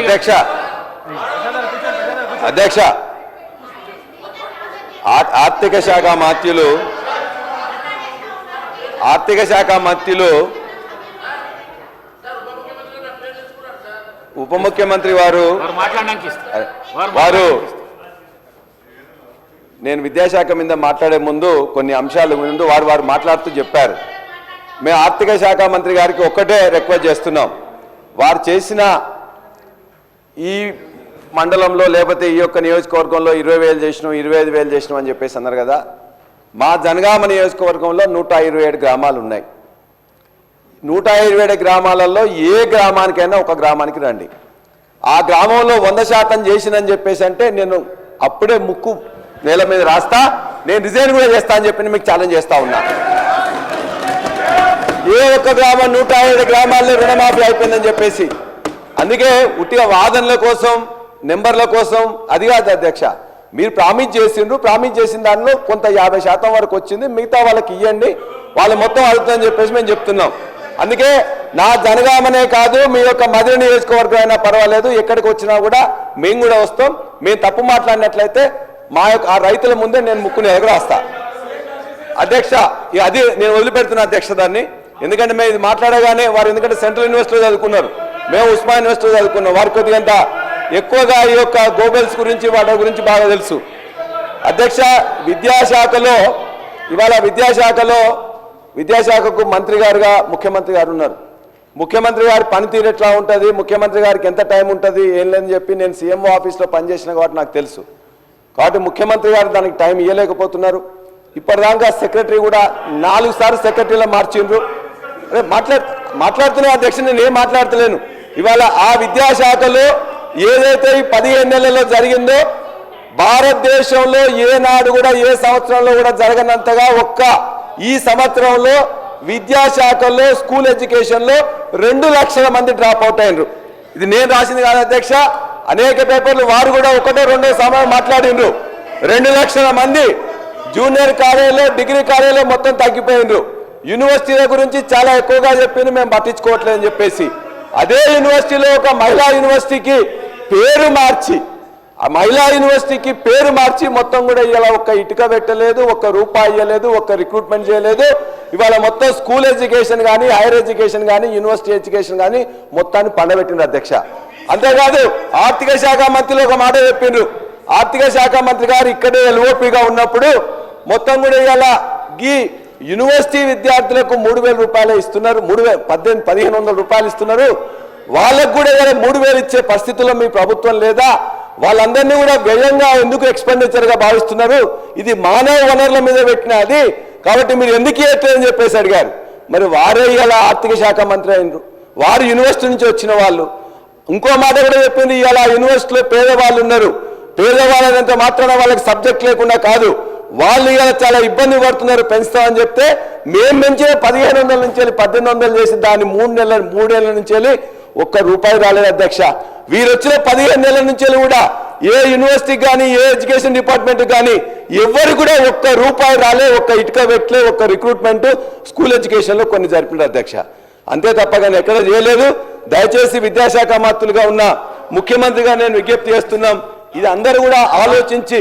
అధ్యక్ష అధ్యక్ష ఆర్థిక శాఖ మంత్రులు ఉప ముఖ్యమంత్రి వారు నేను విద్యాశాఖ మీద మాట్లాడే ముందు కొన్ని అంశాల ముందు వారు మాట్లాడుతూ చెప్పారు. మేము ఆర్థిక శాఖ మంత్రి గారికి ఒక్కటే రిక్వెస్ట్ చేస్తున్నాం. వారు చేసిన ఈ మండలంలో లేకపోతే ఈ యొక్క నియోజకవర్గంలో 20,000 చేసినాం 25,000 చేసినాం అని చెప్పేసి అన్నారు కదా. మా జనగామ నియోజకవర్గంలో 127 గ్రామాలు ఉన్నాయి. 127 గ్రామాలలో ఏ గ్రామానికైనా ఒక గ్రామానికి రండి. ఆ గ్రామంలో 100% చేసినని చెప్పేసి అంటే నేను అప్పుడే ముక్కు నేల మీద రాస్తా, నేను రిజైన్ కూడా చేస్తా అని చెప్పి మీకు ఛాలెంజ్ చేస్తా ఉన్నా. ఏ ఒక్క గ్రామం 107 గ్రామాల్లో రుణమాఫీ అయిపోయిందని చెప్పేసి. అందుకే ఉట్టిగా వాదనల కోసం నెంబర్ల కోసం అది కాదు అధ్యక్ష. మీరు ప్రామిస్ చేసిన దానిలో కొంత 50% వరకు వచ్చింది, మిగతా వాళ్ళకి ఇవ్వండి, వాళ్ళు మొత్తం అవుతుందని చెప్పేసి మేము చెప్తున్నాం. అందుకే నా జనగామనే కాదు మీ యొక్క మధుర నియోజకవర్గం అయినా పర్వాలేదు, ఎక్కడికి వచ్చినా కూడా మేము కూడా వస్తాం. మేము తప్పు మాట్లాడినట్లయితే మా యొక్క ఆ రైతుల ముందే నేను ముక్కుని ఎగరాస్తా అధ్యక్ష. అది నేను వదిలిపెడుతున్నా అధ్యక్ష దాన్ని. ఎందుకంటే మేము ఇది మాట్లాడగానే వారు ఎందుకంటే సెంట్రల్ యూనివర్సిటీలో చదువుకున్నారు, మేము ఉస్మానియా యూనివర్సిటీలో చదువుకున్నాం. వారికి కొద్దిగంత ఎక్కువగా ఈ యొక్క గోబెల్స్ గురించి వాటి గురించి బాగా తెలుసు అధ్యక్ష. ఇవాళ విద్యాశాఖకు మంత్రి గారుగా ముఖ్యమంత్రి గారు ఉన్నారు. ముఖ్యమంత్రి గారి పనితీరు ఎట్లా ఉంటుంది, ముఖ్యమంత్రి గారికి ఎంత టైం ఉంటుంది ఏం లేదని చెప్పి నేను సీఎంఓ ఆఫీస్లో పనిచేసిన కాబట్టి నాకు తెలుసు. కాబట్టి ముఖ్యమంత్రి గారు దానికి టైం ఇవ్వలేకపోతున్నారు. ఇప్పటిదాకా సెక్రటరీ కూడా 4 సార్లు సెక్రటరీలో మార్చిండ్రు. మాట్లాడుతున్నా అధ్యక్ష, నేను ఏం మాట్లాడతలేను. ఇవాళ ఆ విద్యాశాఖలో ఏదైతే ఈ 15 నెలల్లో జరిగిందో భారతదేశంలో ఏనాడు కూడా ఏ సంవత్సరంలో కూడా జరగనంతగా ఈ సంవత్సరంలో విద్యాశాఖలో స్కూల్ ఎడ్యుకేషన్లో 2 లక్షల మంది డ్రాప్ అవుట్ అయినరు. ఇది నేను రాసింది కాదు అధ్యక్ష, అనేక పేపర్లు వారు కూడా 1-2 సమయం మాట్లాడినరు. 2 లక్షల మంది జూనియర్ కాలేజీలో డిగ్రీ కాలేజీలో మొత్తం తగ్గిపోయినరు. యూనివర్సిటీల గురించి చాలా ఎక్కువగా చెప్పింది, మేము పట్టించుకోవట్లేదని చెప్పేసి అదే యూనివర్సిటీలో ఒక మహిళా యూనివర్సిటీకి పేరు మార్చి మొత్తం కూడా ఇలా ఒక్క ఇటుక పెట్టలేదు, ఒక్క రూపాయి ఇవ్వలేదు, ఒక్క రిక్రూట్మెంట్ చేయలేదు. ఇవాళ మొత్తం స్కూల్ ఎడ్యుకేషన్ కానీ హైయర్ ఎడ్యుకేషన్ కానీ యూనివర్సిటీ ఎడ్యుకేషన్ కానీ మొత్తాన్ని పండబెట్టిండ్రు అధ్యక్ష. అంతేకాదు ఆర్థిక శాఖ మంత్రులు ఒక మాట చెప్పిండ్రు. ఆర్థిక శాఖ మంత్రి గారు ఇక్కడే ఎల్ఓపిగా ఉన్నప్పుడు మొత్తం కూడా ఇలా ఈ యూనివర్సిటీ విద్యార్థులకు 3,000 రూపాయలు ఇస్తున్నారు, 1,500 రూపాయలు ఇస్తున్నారు. వాళ్ళకు కూడా 3,000 ఇచ్చే పరిస్థితుల్లో మీ ప్రభుత్వం లేదా? వాళ్ళందరినీ కూడా వ్యయంగా ఎందుకు ఎక్స్పెండిచర్గా భావిస్తున్నారు? ఇది మానవ వనరుల మీద పెట్టిన అది, కాబట్టి మీరు ఎందుకు ఇవ్వట్లేదని చెప్పేసి అడిగారు. మరి వారే ఇలా ఆర్థిక శాఖ మంత్రి అయినరు, వారు యూనివర్సిటీ నుంచి వచ్చిన వాళ్ళు. ఇంకో మాట కూడా చెప్పింది, ఇలా యూనివర్సిటీలో పేదవాళ్ళు ఉన్నారు, పేదవాళ్ళంత మాత్రాన వాళ్ళకి సబ్జెక్ట్ లేకుండా కాదు, వాళ్ళు ఇలా చాలా ఇబ్బంది పడుతున్నారు, పెంచుతామని చెప్తే మేము పెంచిన 1,500 నుంచి 1,800 చేసి దాన్ని 3 నెలల నుంచి ₹1 రాలేదు అధ్యక్ష. వీరు వచ్చిన 15 నెలల నుంచి కూడా ఏ యూనివర్సిటీకి కానీ ఏ ఎడ్యుకేషన్ డిపార్ట్మెంట్ కానీ ఎవరు కూడా ₹1 రాలే, ఒక్క ఇటుక పెట్టలే, ఒక్క రిక్రూట్మెంట్ స్కూల్ ఎడ్యుకేషన్లో కొన్ని జరిపినారు అధ్యక్ష. అంతే తప్ప కానీ ఎక్కడ చేయలేదు. దయచేసి విద్యాశాఖ మంత్రులుగా ఉన్న ముఖ్యమంత్రిగా నేను విజ్ఞప్తి చేస్తున్నాం, ఇది అందరూ కూడా ఆలోచించి